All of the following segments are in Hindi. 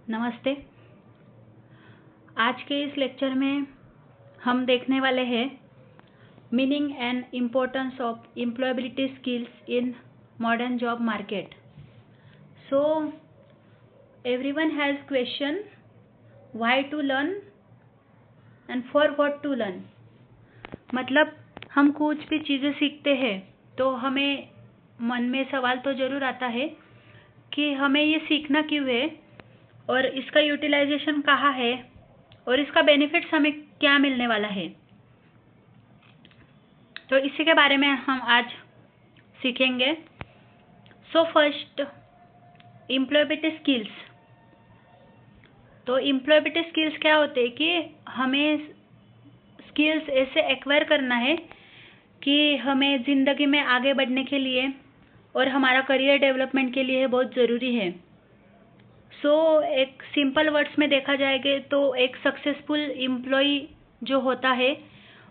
नमस्ते। आज के इस लेक्चर में हम देखने वाले हैं meaning and importance of employability skills in modern job market. So everyone has question why to learn and for what to learn. मतलब हम कुछ भी चीज़ें सीखते हैं तो हमें मन में सवाल तो ज़रूर आता है कि हमें ये सीखना क्यों है और इसका यूटिलाइजेशन कहाँ है और इसका बेनिफिट्स हमें क्या मिलने वाला है। तो इसी के बारे में हम आज सीखेंगे। So first, employability skills. तो एम्प्लॉयबिलिटी स्किल्स क्या होते हैं कि हमें स्किल्स ऐसे एक्वायर करना है कि हमें ज़िंदगी में आगे बढ़ने के लिए और हमारा करियर डेवलपमेंट के लिए बहुत ज़रूरी है। एक सिंपल वर्ड्स में देखा जाएगा तो एक सक्सेसफुल एम्प्लॉय जो होता है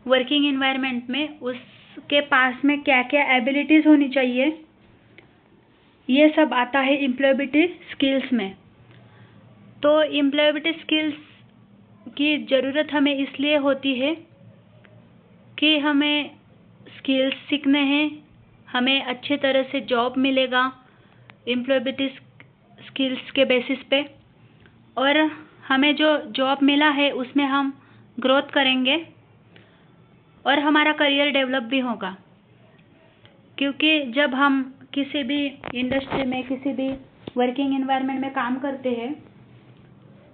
वर्किंग एनवायरनमेंट में, उसके पास में क्या क्या एबिलिटीज़ होनी चाहिए, ये सब आता है एम्प्लॉयबिलिटी स्किल्स में। तो एम्प्लॉयबिलिटी स्किल्स की ज़रूरत हमें इसलिए होती है कि हमें स्किल्स सीखने हैं, हमें अच्छे तरह से जॉब मिलेगा एम्प्लॉयबिलिटी स्किल्स के बेसिस पे, और हमें जो जॉब मिला है उसमें हम ग्रोथ करेंगे और हमारा करियर डेवलप भी होगा। क्योंकि जब हम किसी भी इंडस्ट्री में, किसी भी वर्किंग एनवायरनमेंट में काम करते हैं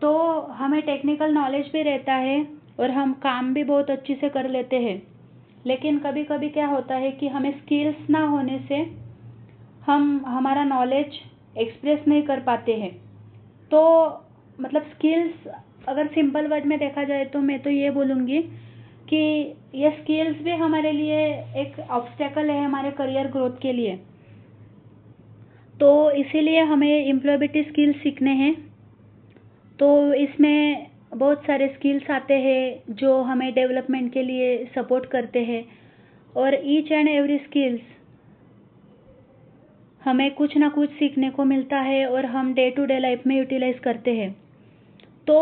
तो हमें टेक्निकल नॉलेज भी रहता है और हम काम भी बहुत अच्छे से कर लेते हैं। लेकिन कभी कभी क्या होता है कि हमें स्किल्स ना होने से हम हमारा नॉलेज एक्सप्रेस नहीं कर पाते हैं। तो मतलब स्किल्स अगर सिंपल वर्ड में देखा जाए तो मैं तो ये बोलूँगी कि ये स्किल्स भी हमारे लिए एक ऑब्स्टेकल है हमारे करियर ग्रोथ के लिए। तो इसीलिए हमें एम्प्लॉयबिलिटी स्किल्स सीखने हैं। तो इसमें बहुत सारे स्किल्स आते हैं जो हमें डेवलपमेंट के लिए सपोर्ट करते हैं, और ईच एंड एवरी स्किल्स हमें कुछ ना कुछ सीखने को मिलता है और हम डे टू डे लाइफ में यूटिलाइज करते हैं। तो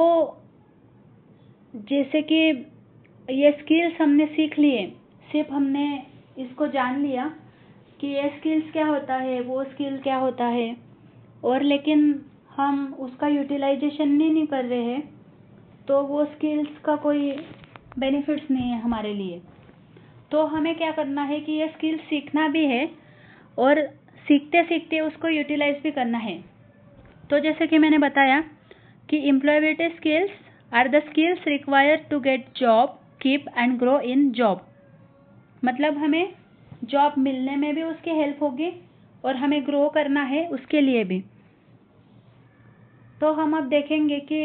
जैसे कि ये स्किल्स हमने सीख लिए, सिर्फ हमने इसको जान लिया कि ये स्किल्स क्या होता है, वो स्किल क्या होता है, और लेकिन हम उसका यूटिलाइजेशन नहीं कर रहे हैं, तो वो स्किल्स का कोई बेनिफिट्स नहीं है हमारे लिए। तो हमें क्या करना है कि ये स्किल्स सीखना भी है और सीखते सीखते उसको यूटिलाइज भी करना है। तो जैसे कि मैंने बताया कि employability skills are the skills required to get job, keep and grow in job. मतलब हमें जॉब मिलने में भी उसकी हेल्प होगी और हमें ग्रो करना है उसके लिए भी। तो हम अब देखेंगे कि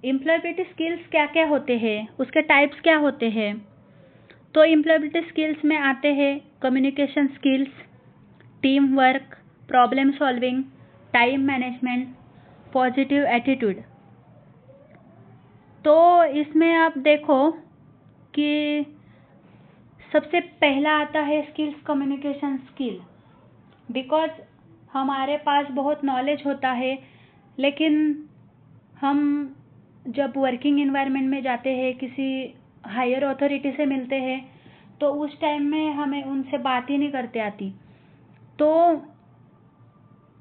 एम्प्लॉयबिलिटी स्किल्स क्या क्या होते हैं, उसके टाइप्स क्या होते हैं। तो एम्प्लॉयबिलिटी स्किल्स में आते हैं communication skills, team work, problem solving, time management, positive attitude. तो इसमें आप देखो कि सबसे पहला आता है स्किल्स कम्युनिकेशन स्किल। बिकॉज हमारे पास बहुत नॉलेज होता है, लेकिन हम जब वर्किंग एनवायरनमेंट में जाते हैं, किसी हायर अथॉरिटी से मिलते हैं, तो उस टाइम में हमें उनसे बात ही नहीं करते आती। तो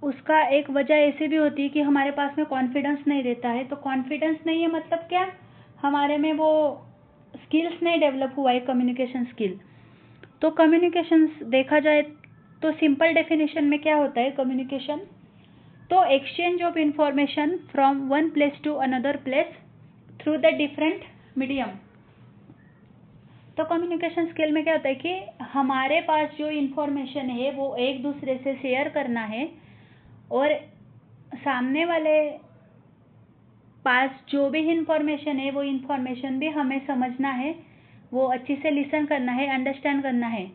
उसका एक वजह ऐसी भी होती है कि हमारे पास में कॉन्फिडेंस नहीं रहता है। तो कॉन्फिडेंस नहीं है मतलब क्या, हमारे में वो स्किल्स नहीं डेवलप हुआ है, कम्युनिकेशन स्किल। तो कम्युनिकेशन देखा जाए तो सिंपल डेफिनेशन में क्या होता है कम्युनिकेशन, तो exchange of information from one place to another place through the different medium. तो कम्युनिकेशन स्किल में क्या होता है कि हमारे पास जो इंफॉर्मेशन है वो एक दूसरे से शेयर करना है, और सामने वाले पास जो भी इंफॉर्मेशन है वो इंफॉर्मेशन भी हमें समझना है, वो अच्छी से लिसन करना है, अंडरस्टैंड करना है।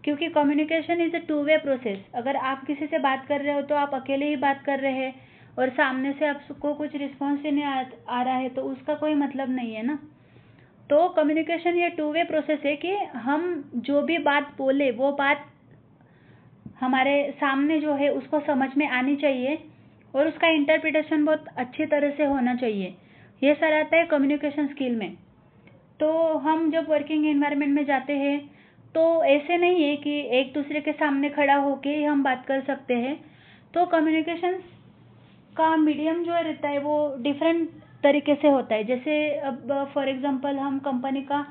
क्योंकि communication is a two way process. अगर आप किसी से बात कर रहे हो तो आप अकेले ही बात कर रहे हैं और सामने से आपको कुछ रिस्पॉन्स ही नहीं आ रहा है, तो उसका कोई मतलब नहीं है ना। तो कम्युनिकेशन ये टू वे प्रोसेस है कि हम जो भी बात बोले वो बात हमारे सामने जो है उसको समझ में आनी चाहिए, और उसका इंटरप्रिटेशन बहुत अच्छी तरह से होना चाहिए। ये सारा आता है कम्युनिकेशन स्किल में। तो हम जब वर्किंग एनवायरनमेंट में जाते हैं तो ऐसे नहीं है कि एक दूसरे के सामने खड़ा होके ही हम बात कर सकते हैं। तो कम्युनिकेशन का मीडियम जो रहता है वो डिफरेंट तरीके से होता है। जैसे अब फॉर एग्जांपल हम कंपनी का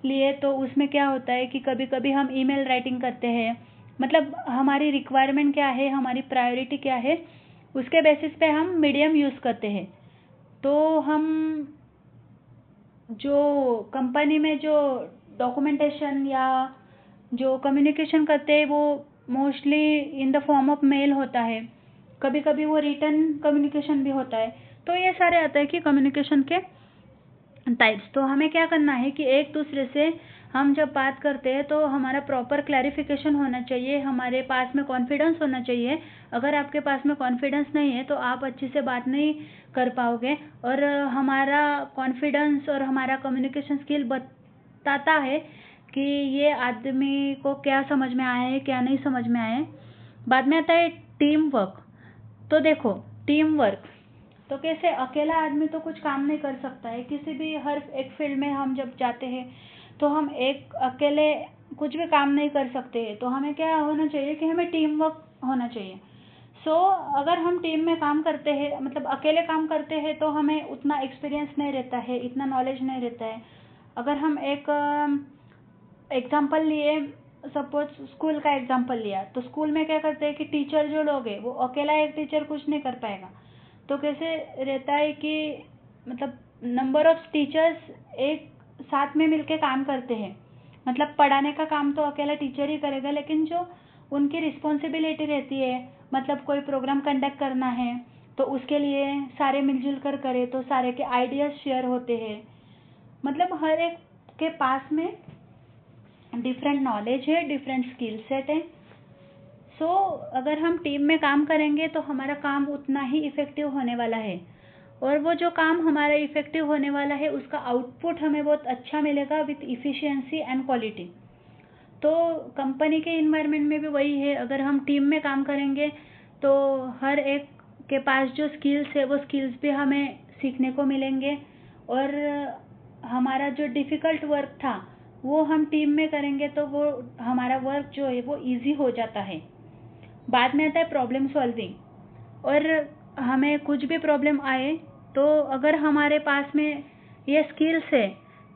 लिए तो उसमें क्या होता है कि कभी कभी हम ईमेल राइटिंग करते हैं, मतलब हमारी रिक्वायरमेंट क्या है, हमारी प्रायोरिटी क्या है, उसके बेसिस पे हम मीडियम यूज़ करते हैं। तो हम जो कंपनी में जो डॉक्यूमेंटेशन या जो कम्युनिकेशन करते हैं वो mostly in the form of male होता है, कभी कभी वो रिटर्न कम्युनिकेशन भी होता है। तो ये सारे आता है कि कम्युनिकेशन के टाइप्स। तो हमें क्या करना है कि एक दूसरे से हम जब बात करते हैं तो हमारा प्रॉपर क्लैरिफिकेशन होना चाहिए, हमारे पास में कॉन्फिडेंस होना चाहिए। अगर आपके पास में कॉन्फिडेंस नहीं है तो आप अच्छी से बात नहीं कर पाओगे। और हमारा कॉन्फिडेंस और हमारा कम्युनिकेशन स्किल बताता है कि ये आदमी को क्या समझ में आया है, क्या नहीं समझ में आया है। बाद में आता है टीम वर्क। तो देखो, टीम वर्क तो कैसे, अकेला आदमी तो कुछ काम नहीं कर सकता है किसी भी, हर एक फील्ड में हम जब जाते हैं तो हम एक अकेले कुछ भी काम नहीं कर सकते हैं। तो हमें क्या होना चाहिए कि हमें टीम वर्क होना चाहिए। सो अगर हम टीम में काम करते हैं, मतलब अकेले काम करते हैं, तो हमें उतना एक्सपीरियंस नहीं रहता है, इतना नॉलेज नहीं रहता है। अगर हम एक एग्जाम्पल लिए, सपोज स्कूल का एग्जाम्पल लिया, तो स्कूल में क्या करते हैं कि टीचर जो लोग हैं वो अकेला एक टीचर कुछ नहीं कर पाएगा। तो कैसे रहता है कि मतलब नंबर ऑफ टीचर्स एक साथ में मिलके काम करते हैं, मतलब पढ़ाने का काम तो अकेला टीचर ही करेगा, लेकिन जो उनकी रिस्पॉन्सिबिलिटी रहती है, मतलब कोई प्रोग्राम कंडक्ट करना है तो उसके लिए सारे मिलजुल कर करें तो सारे के आइडियाज शेयर होते हैं। मतलब हर एक के पास में डिफरेंट नॉलेज है, डिफरेंट स्किल सेट है। सो अगर हम टीम में काम करेंगे तो हमारा काम उतना ही इफ़ेक्टिव होने वाला है, और वो जो काम हमारा इफ़ेक्टिव होने वाला है उसका आउटपुट हमें बहुत अच्छा मिलेगा विथ इफ़िशियंसी एंड क्वालिटी। तो कंपनी के इन्वायरमेंट में भी वही है, अगर हम टीम में काम करेंगे तो हर एक के पास जो स्किल्स है वो स्किल्स भी हमें सीखने को मिलेंगे, और हमारा जो डिफ़िकल्ट वर्क था वो हम टीम में करेंगे तो वो हमारा वर्क जो है वो इजी हो जाता है। बाद में आता है प्रॉब्लम सॉल्विंग। और हमें कुछ भी प्रॉब्लम आए तो अगर हमारे पास में ये स्किल्स है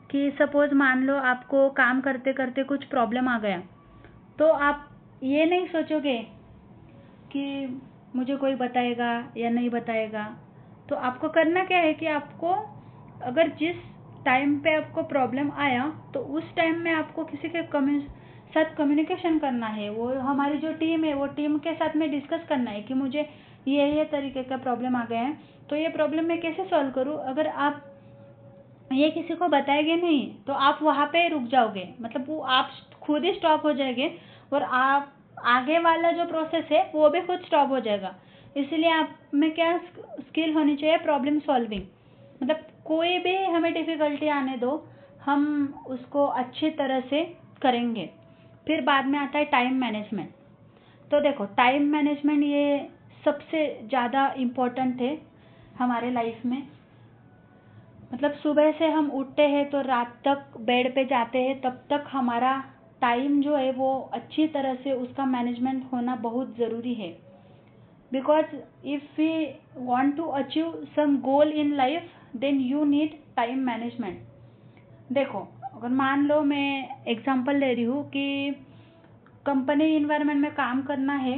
कि सपोज मान लो आपको काम करते करते कुछ प्रॉब्लम आ गया, तो आप ये नहीं सोचोगे कि मुझे कोई बताएगा या नहीं बताएगा। तो आपको करना क्या है कि आपको अगर जिस टाइम पे आपको प्रॉब्लम आया तो उस टाइम में आपको किसी के साथ कम्युनिकेशन करना है। वो हमारी जो टीम है वो टीम के साथ में डिस्कस करना है कि मुझे ये तरीके का प्रॉब्लम आ गया है, तो ये प्रॉब्लम मैं कैसे सॉल्व करूँ। अगर आप ये किसी को बताएंगे नहीं तो आप वहाँ पे रुक जाओगे, मतलब वो आप खुद ही स्टॉप हो जाएंगे, और आप आगे वाला जो प्रोसेस है वो भी खुद स्टॉप हो जाएगा। इसलिए आप में क्या स्किल होनी चाहिए, प्रॉब्लम सॉल्विंग। मतलब कोई भी हमें डिफ़िकल्टी आने दो, हम उसको अच्छी तरह से करेंगे। फिर बाद में आता है टाइम मैनेजमेंट। तो देखो, टाइम मैनेजमेंट ये सबसे ज़्यादा इम्पोर्टेंट है हमारे लाइफ में। मतलब सुबह से हम उठते हैं तो रात तक बेड पे जाते हैं, तब तक हमारा टाइम जो है वो अच्छी तरह से उसका मैनेजमेंट होना बहुत ज़रूरी है। Because if we want to achieve some goal in life then you need time management. देखो, अगर मान लो मैं एग्जांपल ले रही हूँ कि कंपनी इन्वायरमेंट में काम करना है,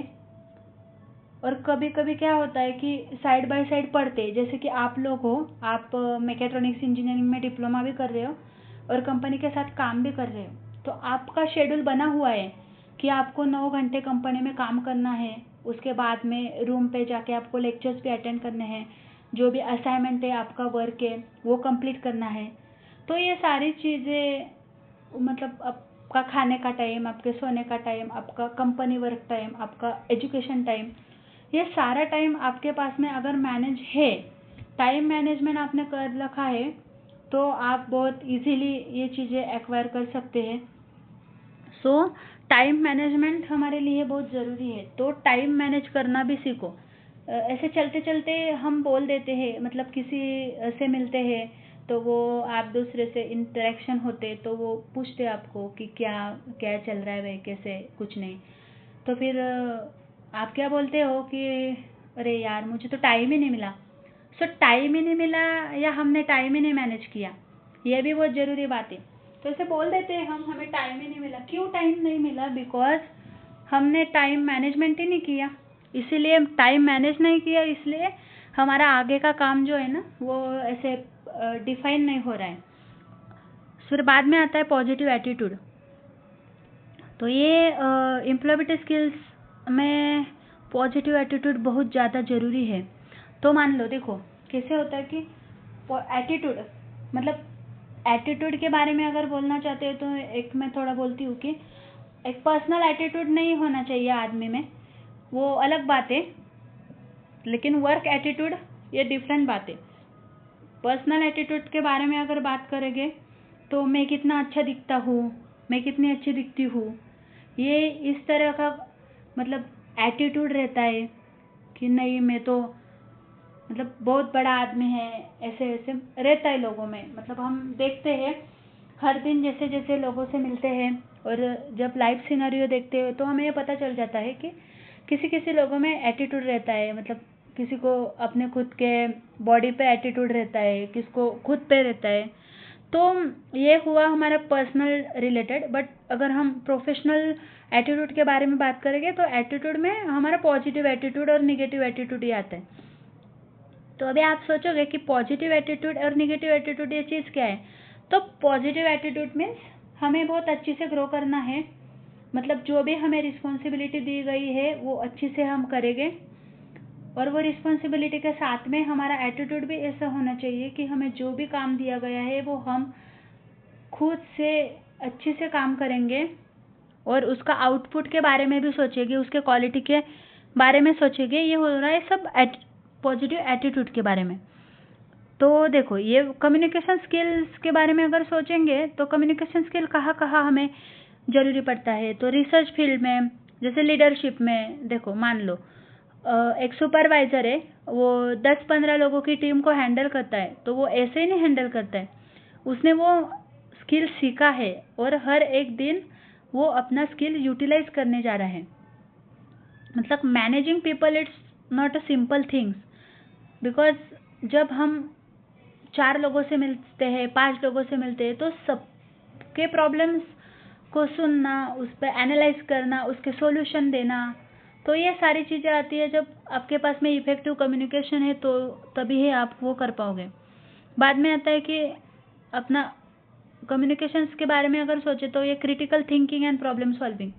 और कभी कभी क्या होता है कि साइड बाय साइड पढ़ते, जैसे कि आप लोग हो, आप मैकेट्रॉनिक्स इंजीनियरिंग में डिप्लोमा भी कर रहे हो और कंपनी के साथ काम भी कर रहे हो, तो आपका शेड्यूल बना हुआ है कि आपको 9 घंटे कंपनी में काम करना है, उसके बाद में रूम पे जाके आपको लेक्चर्स भी अटेंड करने हैं, जो भी असाइनमेंट है, आपका वर्क है वो कंप्लीट करना है। तो ये सारी चीज़ें, मतलब आपका खाने का टाइम, आपके सोने का टाइम, आपका कंपनी वर्क टाइम, आपका एजुकेशन टाइम, ये सारा टाइम आपके पास में अगर मैनेज है, टाइम मैनेजमेंट आपने कर रखा है, तो आप बहुत इजीली ये चीज़ें एक्वायर कर सकते हैं। टाइम मैनेजमेंट हमारे लिए बहुत ज़रूरी है, तो टाइम मैनेज करना भी सीखो। ऐसे चलते चलते हम बोल देते हैं, मतलब किसी से मिलते हैं तो वो आप दूसरे से इंटरेक्शन होते तो वो पूछते आपको कि क्या क्या चल रहा है, वे कैसे, कुछ नहीं। तो फिर आप क्या बोलते हो कि अरे यार मुझे तो टाइम ही नहीं मिला। सो टाइम ही नहीं मिला या हमने टाइम ही नहीं मैनेज किया, ये भी बहुत ज़रूरी बात है। तो ऐसे बोल देते हैं हम, हमें टाइम ही नहीं मिला। क्यों टाइम नहीं मिला? बिकॉज हमने टाइम मैनेजमेंट ही नहीं किया। इसीलिए टाइम मैनेज नहीं किया, इसलिए हमारा आगे का काम जो है ना वो ऐसे डिफाइन नहीं हो रहा है। फिर बाद में आता है पॉजिटिव एटीट्यूड। तो ये एम्प्लॉयबिलिटी स्किल्स में पॉजिटिव एटीट्यूड बहुत ज़्यादा ज़रूरी है। तो मान लो, देखो कैसे होता है कि एटीट्यूड, मतलब एटीट्यूड के बारे में अगर बोलना चाहते हो तो एक मैं थोड़ा बोलती हूँ कि एक पर्सनल एटीट्यूड नहीं होना चाहिए आदमी में, वो अलग बात है। लेकिन वर्क एटीट्यूड ये डिफरेंट बात है। पर्सनल एटीट्यूड के बारे में अगर बात करेंगे तो मैं कितना अच्छा दिखता हूँ, मैं कितनी अच्छी दिखती हूँ, ये इस तरह का मतलब एटीट्यूड रहता है कि नहीं मैं तो मतलब बहुत बड़ा आदमी है, ऐसे ऐसे रहता है लोगों में। मतलब हम देखते हैं हर दिन जैसे जैसे लोगों से मिलते हैं और जब लाइफ सिनेरियो देखते हैं तो हमें ये पता चल जाता है कि किसी किसी लोगों में एटीट्यूड रहता है। मतलब किसी को अपने खुद के बॉडी पे एटीट्यूड रहता है, किसको खुद पे रहता है। तो ये हुआ हमारा पर्सनल रिलेटेड। बट अगर हम प्रोफेशनल एटीट्यूड के बारे में बात करेंगे तो एटीट्यूड में हमारा पॉजिटिव एटीट्यूड और निगेटिव एटीट्यूड ही आता है। तो अभी आप सोचोगे कि पॉजिटिव एटीट्यूड और निगेटिव एटीट्यूड ये चीज़ क्या है? तो पॉजिटिव एटीट्यूड मीन्स हमें बहुत अच्छी से ग्रो करना है, मतलब जो भी हमें रिस्पॉन्सिबिलिटी दी गई है वो अच्छी से हम करेंगे। और वो रिस्पॉन्सिबिलिटी के साथ में हमारा एटीट्यूड भी ऐसा होना चाहिए कि हमें जो भी काम दिया गया है वो हम खुद से अच्छे से काम करेंगे और उसका आउटपुट के बारे में भी सोचेंगे, उसके क्वालिटी के बारे में सोचेंगे। ये हो रहा है सब पॉजिटिव एटीट्यूड के बारे में। तो देखो ये कम्युनिकेशन स्किल्स के बारे में अगर सोचेंगे तो कम्युनिकेशन स्किल कहाँ कहाँ हमें ज़रूरी पड़ता है। तो रिसर्च फील्ड में, जैसे लीडरशिप में, देखो मान लो एक सुपरवाइज़र है, वो 10-15 लोगों की टीम को हैंडल करता है। तो वो ऐसे ही नहीं हैंडल करता है, उसने वो स्किल सीखा है और हर एक दिन वो अपना स्किल यूटिलाइज करने जा रहा है। मतलब managing people it's not a simple things, because जब हम 4 लोगों से मिलते हैं, 5 लोगों से मिलते हैं, तो सबके प्रॉब्लम्स को सुनना, उस पर एनालाइज करना, उसके सॉल्यूशन देना, तो ये सारी चीज़ें आती है। जब आपके पास में इफेक्टिव कम्युनिकेशन है तो तभी ही आप वो कर पाओगे। बाद में आता है कि अपना कम्युनिकेशंस के बारे में अगर सोचे तो ये critical thinking and problem solving,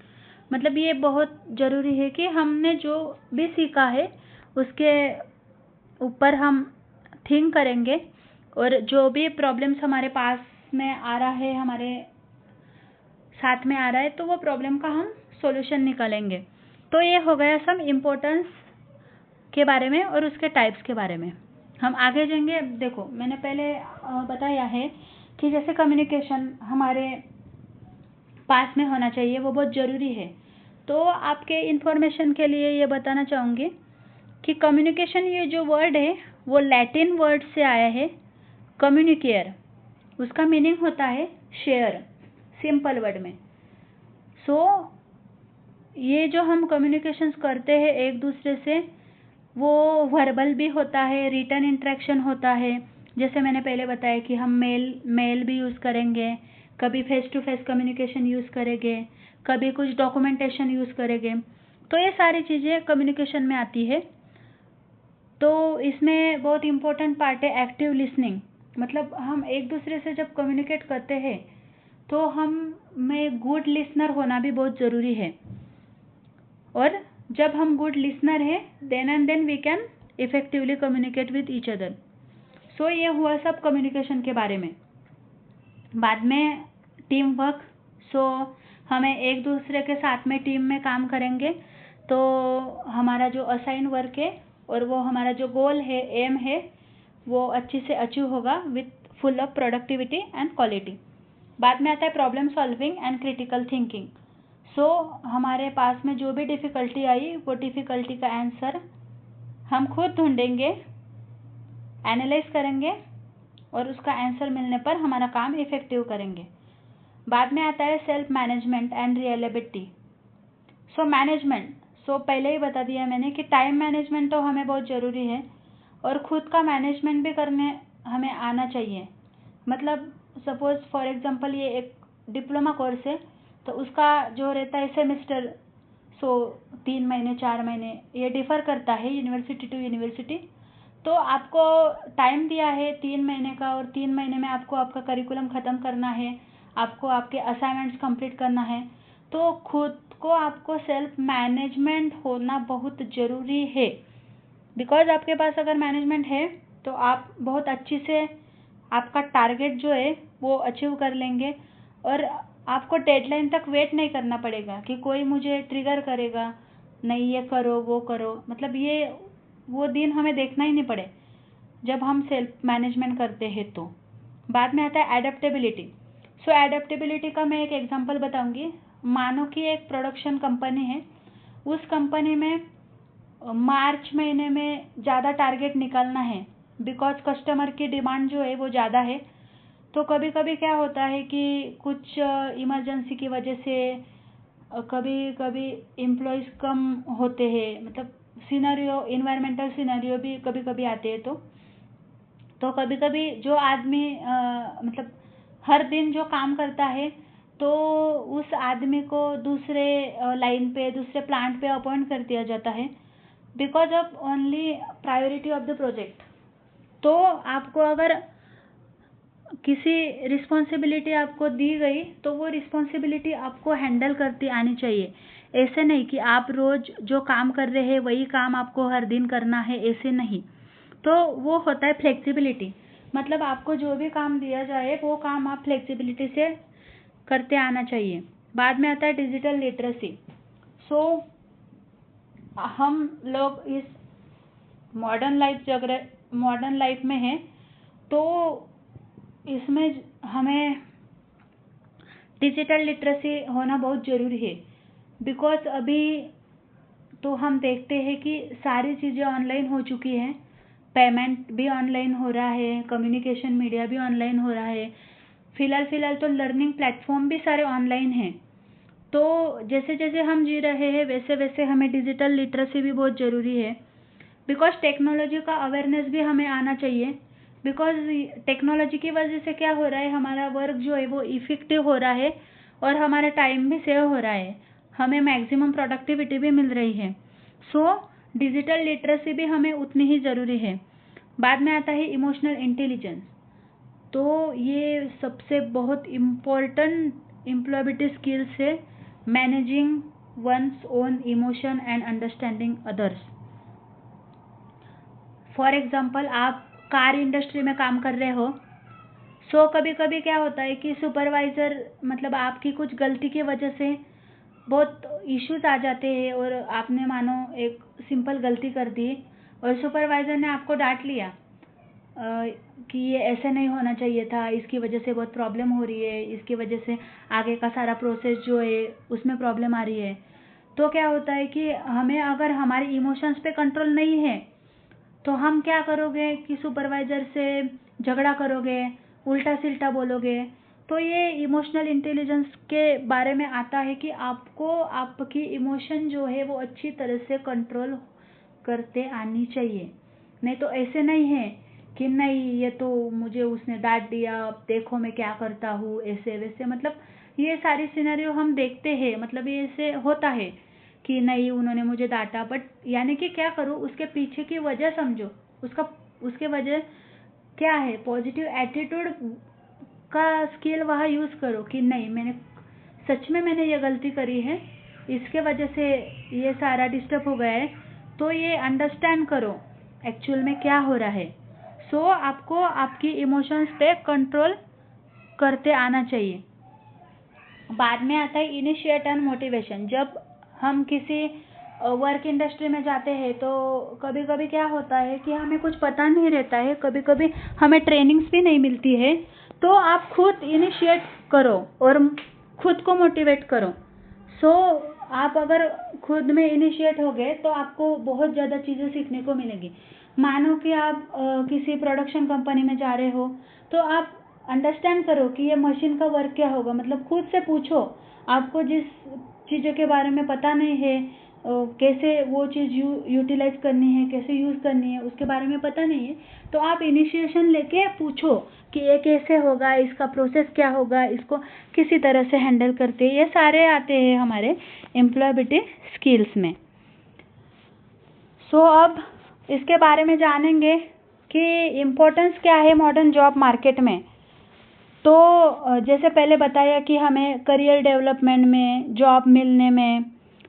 मतलब ये बहुत ज़रूरी है कि हमने जो भी सीखा है उसके ऊपर हम थिंक करेंगे और जो भी प्रॉब्लम्स हमारे पास में आ रहा है, हमारे साथ में आ रहा है, तो वो प्रॉब्लम का हम सॉल्यूशन निकालेंगे। तो ये हो गया सब इम्पोर्टेंस के बारे में और उसके टाइप्स के बारे में। हम आगे जाएंगे। देखो मैंने पहले बताया है कि जैसे कम्युनिकेशन हमारे पास में होना चाहिए, वो बहुत ज़रूरी है। तो आपके इन्फॉर्मेशन के लिए ये बताना चाहूँगी कि कम्युनिकेशन ये जो वर्ड है वो लैटिन वर्ड से आया है, कम्युनिकेयर। उसका मीनिंग होता है शेयर, सिंपल वर्ड में। सो ये जो हम कम्युनिकेशंस करते हैं एक दूसरे से, वो वर्बल भी होता है, रिटन इंटरेक्शन होता है। जैसे मैंने पहले बताया कि हम मेल भी यूज़ करेंगे, कभी face to face communication use करेंगे, कभी कुछ डॉक्यूमेंटेशन यूज़ करेंगे। तो ये सारी चीज़ें कम्युनिकेशन में आती है। तो इसमें बहुत इम्पोर्टेंट पार्ट है एक्टिव लिसनिंग। मतलब हम एक दूसरे से जब कम्युनिकेट करते हैं तो हम में गुड लिसनर होना भी बहुत ज़रूरी है। और जब हम गुड लिसनर हैं then and then we can effectively communicate with each other. So ये हुआ सब कम्युनिकेशन के बारे में। बाद में टीम वर्क। सो हमें एक दूसरे के साथ में टीम में काम करेंगे तो हमारा जो असाइन वर्क है और वो हमारा जो गोल है, एम है, वो अच्छे से अचीव होगा with full of productivity and quality. बाद में आता है problem solving and critical thinking. So हमारे पास में जो भी डिफ़िकल्टी आई वो डिफ़िकल्टी का आंसर हम खुद ढूंढेंगे, एनालाइज करेंगे और उसका आंसर मिलने पर हमारा काम इफेक्टिव करेंगे। बाद में आता है सेल्फ मैनेजमेंट एंड रियलाबिलिटी। मैनेजमेंट पहले ही बता दिया मैंने कि टाइम मैनेजमेंट तो हमें बहुत ज़रूरी है और खुद का मैनेजमेंट भी करने हमें आना चाहिए। मतलब सपोज फॉर एग्जांपल ये एक डिप्लोमा कोर्स है तो उसका जो रहता है सेमेस्टर 3 महीने 4 महीने ये डिफ़र करता है यूनिवर्सिटी टू यूनिवर्सिटी। तो आपको टाइम दिया है 3 महीने का और 3 महीने में आपको आपका करिकुलम ख़त्म करना है, आपको आपके असाइनमेंट्स कंप्लीट करना है। तो खुद को आपको सेल्फ मैनेजमेंट होना बहुत ज़रूरी है। बिकॉज आपके पास अगर मैनेजमेंट है तो आप बहुत अच्छी से आपका टारगेट जो है वो अचीव कर लेंगे और आपको डेडलाइन तक वेट नहीं करना पड़ेगा कि कोई मुझे ट्रिगर करेगा, नहीं ये करो वो करो। मतलब ये वो दिन हमें देखना ही नहीं पड़े जब हम सेल्फ मैनेजमेंट करते हैं। तो बाद में आता है एडेप्टेबिलिटी। एडेप्टेबिलिटी का मैं एक एग्जांपल बताऊंगी। मानो कि एक प्रोडक्शन कंपनी है, उस कंपनी में मार्च महीने में ज़्यादा टारगेट निकालना है बिकॉज कस्टमर की डिमांड जो है वो ज़्यादा है। तो कभी कभी क्या होता है कि कुछ इमरजेंसी की वजह से कभी कभी एम्प्लॉयज़ कम होते हैं, मतलब सिनेरियो इन्वायरमेंटल सिनेरियो भी कभी कभी आते हैं। तो कभी कभी जो आदमी मतलब हर दिन जो काम करता है तो उस आदमी को दूसरे लाइन पे दूसरे प्लांट पे अपॉइंट कर दिया जाता है because of only priority of the project. तो आपको अगर किसी रिस्पॉन्सिबिलिटी आपको दी गई तो वो रिस्पॉन्सिबिलिटी आपको हैंडल करती आनी चाहिए। ऐसे नहीं कि आप रोज जो काम कर रहे हैं वही काम आपको हर दिन करना है, ऐसे नहीं। तो वो होता है फ्लेक्सिबिलिटी। मतलब आपको जो भी काम दिया जाए वो काम आप फ्लेक्सिबिलिटी से करते आना चाहिए। बाद में आता है डिजिटल लिटरेसी। हम लोग इस मॉडर्न लाइफ में हैं तो इसमें हमें डिजिटल लिटरेसी होना बहुत ज़रूरी है। बिकॉज अभी तो हम देखते हैं कि सारी चीज़ें ऑनलाइन हो चुकी हैं, पेमेंट भी ऑनलाइन हो रहा है, कम्युनिकेशन मीडिया भी ऑनलाइन हो रहा है, फिलहाल तो लर्निंग प्लेटफॉर्म भी सारे ऑनलाइन हैं। तो जैसे जैसे हम जी रहे हैं वैसे वैसे हमें डिजिटल लिटरेसी भी बहुत ज़रूरी है। बिकॉज टेक्नोलॉजी का अवेयरनेस भी हमें आना चाहिए। बिकॉज टेक्नोलॉजी की वजह से क्या हो रहा है, हमारा वर्क जो है वो इफेक्टिव हो रहा है और हमारा टाइम भी सेव हो रहा है, हमें मैक्सिमम प्रोडक्टिविटी भी मिल रही है। डिजिटल लिटरेसी भी हमें उतनी ही ज़रूरी है। बाद में आता है इमोशनल इंटेलिजेंस। तो ये सबसे बहुत इम्पोर्टेंट एम्प्लॉयबिलिटी स्किल्स है, managing one's own emotion and understanding others. For example आप कार इंडस्ट्री में काम कर रहे हो, कभी कभी क्या होता है कि सुपरवाइज़र मतलब आपकी कुछ गलती की वजह से बहुत इश्यूज आ जाते हैं और आपने मानो एक सिंपल गलती कर दी और सुपरवाइज़र ने आपको डांट लिया कि ये ऐसे नहीं होना चाहिए था, इसकी वजह से बहुत प्रॉब्लम हो रही है, इसकी वजह से आगे का सारा प्रोसेस जो है उसमें प्रॉब्लम आ रही है। तो क्या होता है कि हमें अगर हमारे इमोशंस पे कंट्रोल नहीं है तो हम क्या करोगे कि सुपरवाइज़र से झगड़ा करोगे, उल्टा सिल्टा बोलोगे। तो ये इमोशनल इंटेलिजेंस के बारे में आता है कि आपको आपकी इमोशन जो है वो अच्छी तरह से कंट्रोल करते आनी चाहिए। नहीं तो ऐसे नहीं है कि नहीं ये तो मुझे उसने डांट दिया, अब देखो मैं क्या करता हूँ, ऐसे वैसे। मतलब ये सारी सिनेरियो हम देखते हैं, मतलब ये ऐसे होता है कि नहीं उन्होंने मुझे डांटा, बट यानी कि क्या करो उसके पीछे की वजह समझो, उसके वजह क्या है, पॉजिटिव एटीट्यूड का स्किल वहाँ यूज़ करो कि नहीं मैंने सच में मैंने ये गलती करी है, इसके वजह से ये सारा डिस्टर्ब हो गया है। तो ये अंडरस्टैंड करो एक्चुअल में क्या हो रहा है। आपको आपकी इमोशंस पे कंट्रोल करते आना चाहिए। बाद में आता है इनिशिएट एंड मोटिवेशन। जब हम किसी वर्क इंडस्ट्री में जाते हैं तो कभी कभी क्या होता है कि हमें कुछ पता नहीं रहता है, कभी कभी हमें ट्रेनिंग्स भी नहीं मिलती है। तो आप खुद इनिशिएट करो और खुद को मोटिवेट करो। आप अगर खुद में इनिशिएट हो गए तो आपको बहुत ज़्यादा चीज़ें सीखने को मिलेगी। मानो कि आप किसी प्रोडक्शन कंपनी में जा रहे हो, तो आप अंडरस्टैंड करो कि ये मशीन का वर्क क्या होगा, मतलब खुद से पूछो। आपको जिस चीज़ों के बारे में पता नहीं है, कैसे वो चीज़ यूटिलाइज करनी है, कैसे यूज़ करनी है, उसके बारे में पता नहीं है, तो आप इनिशिएशन लेके पूछो कि ये कैसे होगा, इसका प्रोसेस क्या होगा, इसको किसी तरह से हैंडल करते हैं। ये सारे आते हैं हमारे एम्प्लॉयबिलिटी स्किल्स में। अब इसके बारे में जानेंगे कि इम्पोर्टेंस क्या है मॉडर्न जॉब मार्केट में। तो जैसे पहले बताया कि हमें करियर डेवलपमेंट में, जॉब मिलने में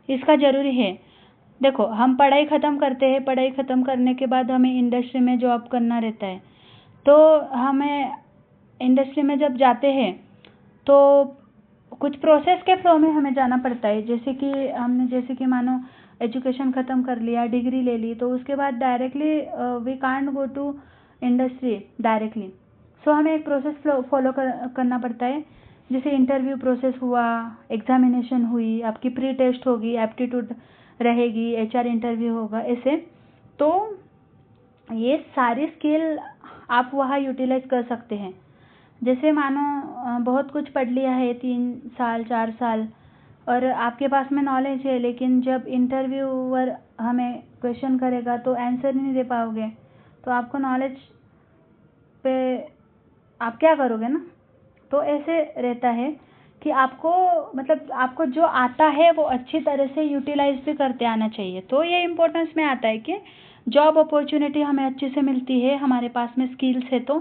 इसका ज़रूरी है। देखो, हम पढ़ाई ख़त्म करते हैं, पढ़ाई ख़त्म करने के बाद हमें इंडस्ट्री में जॉब करना रहता है। तो हमें इंडस्ट्री में जब जाते हैं तो कुछ प्रोसेस के फ्लो में हमें जाना पड़ता है। जैसे कि मानो एजुकेशन ख़त्म कर लिया, डिग्री ले ली, तो उसके बाद directly we can't go to industry directly. हमें एक प्रोसेस फॉलो करना पड़ता है। जैसे इंटरव्यू प्रोसेस हुआ, एग्जामिनेशन हुई, आपकी प्री टेस्ट होगी, एप्टीट्यूड रहेगी, एचआर इंटरव्यू होगा, ऐसे। तो ये सारी स्किल आप वहाँ यूटिलाइज कर सकते हैं। जैसे मानो बहुत कुछ पढ़ लिया है, 3 साल 4 साल, और आपके पास में नॉलेज है, लेकिन जब इंटरव्यूअर हमें क्वेश्चन करेगा तो आंसर नहीं दे पाओगे, तो आपको नॉलेज पे आप क्या करोगे ना। तो ऐसे रहता है कि आपको जो आता है वो अच्छी तरह से यूटिलाइज भी करते आना चाहिए। तो ये इम्पोर्टेंस में आता है कि जॉब अपॉर्चुनिटी हमें अच्छे से मिलती है, हमारे पास में स्किल्स है। तो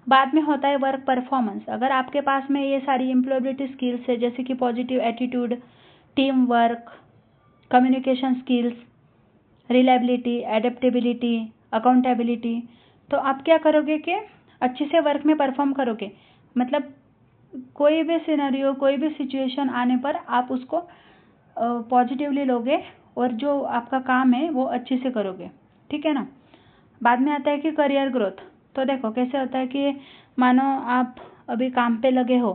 बाद में होता है वर्क परफॉर्मेंस। अगर आपके पास में ये सारी एम्प्लॉयबिलिटी स्किल्स है, जैसे कि positive attitude, team work, communication skills, reliability, adaptability, accountability, तो आप क्या करोगे कि अच्छे से वर्क में परफॉर्म करोगे। मतलब कोई भी सिनेरियो, कोई भी सिचुएशन आने पर आप उसको पॉजिटिवली लोगे और जो आपका काम है वो अच्छे से करोगे, ठीक है ना। बाद में आता है कि करियर ग्रोथ। तो देखो कैसे होता है कि मानो आप अभी काम पे लगे हो,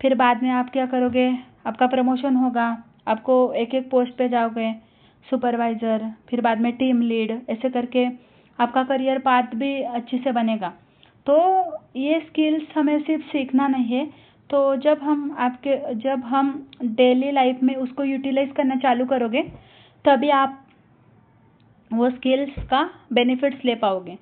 फिर बाद में आप क्या करोगे, आपका प्रमोशन होगा, आपको एक एक पोस्ट पे जाओगे, सुपरवाइज़र, फिर बाद में टीम लीड, ऐसे करके आपका करियर पाथ भी अच्छे से बनेगा। तो ये स्किल्स हमें सिर्फ सीखना नहीं है, तो जब हम डेली लाइफ में उसको यूटिलाइज करना चालू करोगे, तभी आप वो स्किल्स का बेनिफिट्स ले पाओगे।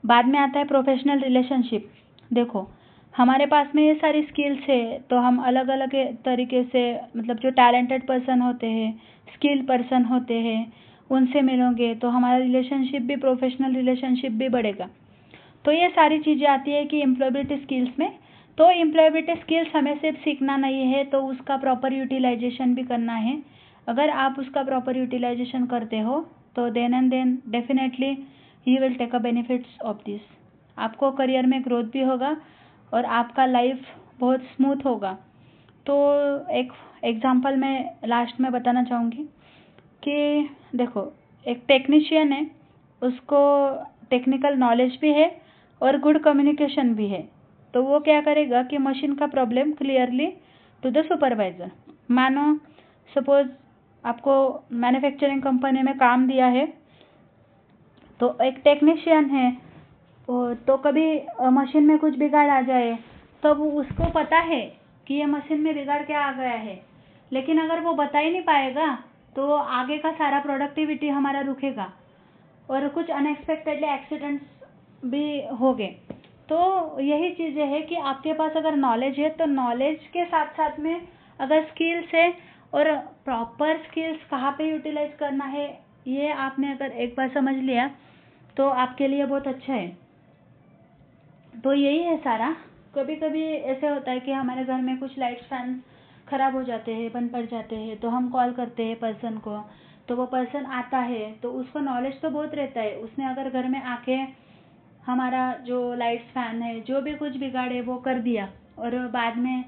बाद में आता है प्रोफेशनल रिलेशनशिप। देखो, हमारे पास में ये सारी स्किल्स है, तो हम अलग अलग तरीके से, मतलब जो टैलेंटेड पर्सन होते हैं, स्किल पर्सन होते हैं, उनसे मिलोगे तो हमारा रिलेशनशिप भी, प्रोफेशनल रिलेशनशिप भी बढ़ेगा। तो ये सारी चीज़ें आती है कि एम्प्लॉयबिलिटी स्किल्स में। तो एम्प्लॉयबिलिटी स्किल्स हमें सिर्फ सीखना नहीं है, तो उसका प्रॉपर यूटिलाइजेशन भी करना है। अगर आप उसका प्रॉपर यूटिलाइजेशन करते हो तो then and then definitely you will take a benefits of this. आपको करियर में ग्रोथ भी होगा और आपका लाइफ बहुत स्मूथ होगा। तो एक एग्जांपल मैं लास्ट में बताना चाहूँगी कि देखो, एक टेक्नीशियन है, उसको टेक्निकल नॉलेज भी है और गुड कम्युनिकेशन भी है। तो वो क्या करेगा कि मशीन का problem clearly to the supervisor. मानो सपोज आपको मैन्युफैक्चरिंग कंपनी में काम दिया है, तो एक टेक्नीशियन है, तो कभी मशीन में कुछ बिगाड़ आ जाए, तो उसको पता है कि ये मशीन में बिगाड़ क्या आ गया है, लेकिन अगर वो बता ही नहीं पाएगा तो आगे का सारा प्रोडक्टिविटी हमारा रुकेगा और कुछ अनएक्सपेक्टेडली एक्सीडेंट्स भी हो गए। तो यही चीज़ें है कि आपके पास अगर नॉलेज है, तो नॉलेज के साथ साथ में अगर स्किल्स है, और प्रॉपर स्किल्स कहाँ पे यूटिलाइज करना है, ये आपने अगर एक बार समझ लिया तो आपके लिए बहुत अच्छा है। तो यही है सारा। कभी कभी ऐसे होता है कि हमारे घर में कुछ लाइट्स फैन ख़राब हो जाते हैं, बंद पड़ जाते हैं, तो हम कॉल करते हैं पर्सन को, तो वो पर्सन आता है, तो उसको नॉलेज तो बहुत रहता है। उसने अगर घर में आके हमारा जो लाइट्स फैन है, जो भी कुछ बिगाड़े वो कर दिया, और बाद में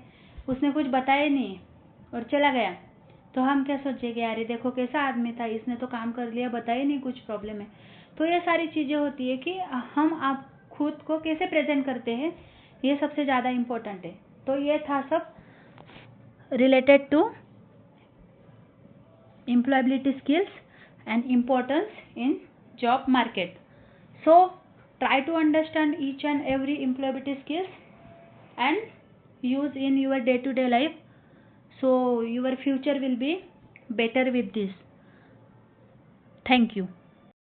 उसने कुछ बताया नहीं और चला गया, तो हम क्या सोचेंगे, यार देखो कैसा आदमी था, इसने तो काम कर लिया, बताया नहीं कुछ प्रॉब्लम है। तो ये सारी चीज़ें होती है कि हम आप खुद को कैसे प्रेजेंट करते हैं, ये सबसे ज़्यादा इम्पोर्टेंट है। तो ये था सब related to employability skills and importance in job market. So try to understand each and every employability skills and use in your day-to-day life, so your future will be better with this. Thank you.